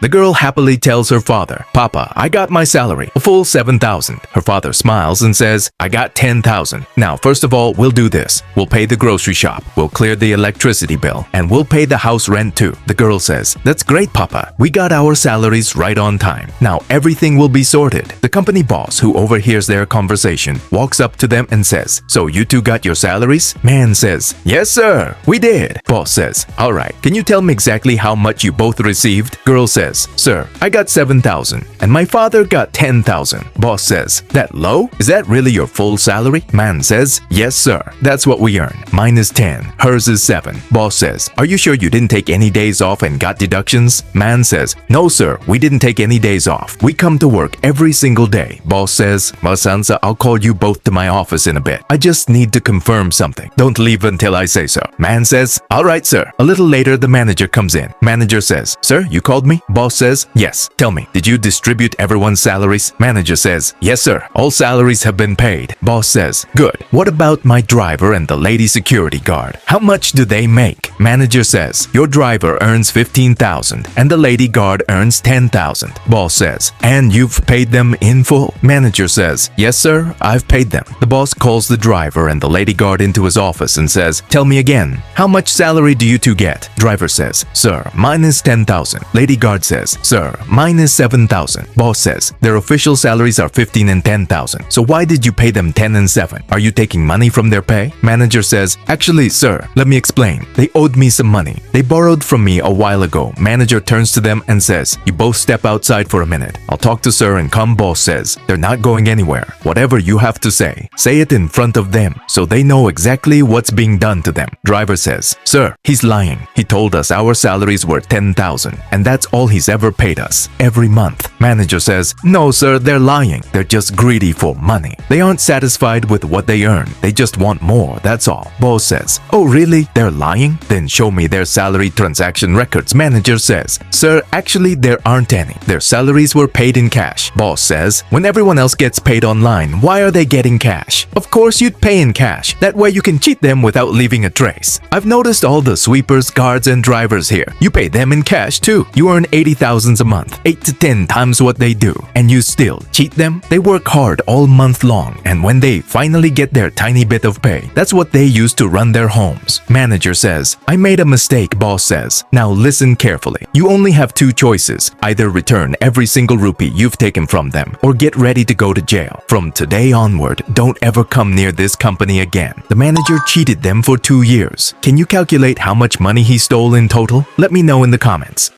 The girl happily tells her father, "Papa, I got my salary, a full 7,000. Her father smiles and says, "I got 10,000. Now, first of all, we'll do this. We'll pay the grocery shop, we'll clear the electricity bill, and we'll pay the house rent too." The girl says, "That's great, Papa. We got our salaries right on time. Now everything will be sorted." The company boss, who overhears their conversation, walks up to them and says, "So you two got your salaries?" Man says, "Yes, sir, we did." Boss says, "All right, can you tell me exactly how much you both received?" Girl says, "Sir, I got 7,000 and my father got 10,000. Boss says, "That low? Is that really your full salary?" Man says, "Yes, sir. That's what we earn. Mine is 10. Hers is 7. Boss says, "Are you sure you didn't take any days off and got deductions?" Man says, "No, sir. We didn't take any days off. We come to work every single day." Boss says, "Masansa, I'll call you both to my office in a bit. I just need to confirm something. Don't leave until I say so." Man says, "All right, sir." A little later, the manager comes in. Manager says, "Sir, you called me?" Boss says, "Yes. Tell me, did you distribute everyone's salaries?" Manager says, "Yes, sir. All salaries have been paid." Boss says, "Good. What about my driver and the lady security guard? How much do they make?" Manager says, "Your driver earns 15,000 and the lady guard earns 10,000. Boss says, "And you've paid them in full?" Manager says, "Yes, sir. I've paid them." The boss calls the driver and the lady guard into his office and says, "Tell me again, how much salary do you two get?" Driver says, "Sir, mine is 10,000. Lady guard says, "Sir, mine is 7,000. Boss says, "Their official salaries are 15 and 10,000. So why did you pay them 10 and 7? Are you taking money from their pay?" Manager says, "Actually, sir, let me explain. They owed me some money. They borrowed from me a while ago." Manager turns to them and says, "You both step outside for a minute. I'll talk to sir and come." Boss says, "They're not going anywhere. Whatever you have to say it in front of them so they know exactly what's being done to them." Driver says, "Sir, he's lying. He told us our salaries were 10,000 and that's all he's ever paid us every month." Manager says, "No, sir, they're lying. They're just greedy for money. They aren't satisfied with what they earn. They just want more, that's all." Boss says, "Oh, really? They're lying? Then show me their salary transaction records." Manager says, "Sir, actually there aren't any. Their salaries were paid in cash." Boss says, "When everyone else gets paid online, why are they getting cash?" "Of course you'd pay in cash. That way you can cheat them without leaving a trace. I've noticed all the sweepers, guards, and drivers here. You pay them in cash too. You earn 80,000 a month, 8 to 10 times what they do, and you still cheat them? They work hard all month long, and when they finally get their tiny bit of pay, that's what they use to run their homes." Manager says, "I made a mistake." Boss says, "Now listen carefully. You only have two choices. Either return every single rupee you've taken from them, or get ready to go to jail. From today onward, don't ever come near this company again." The manager cheated them for 2 years. Can you calculate how much money he stole in total? Let me know in the comments.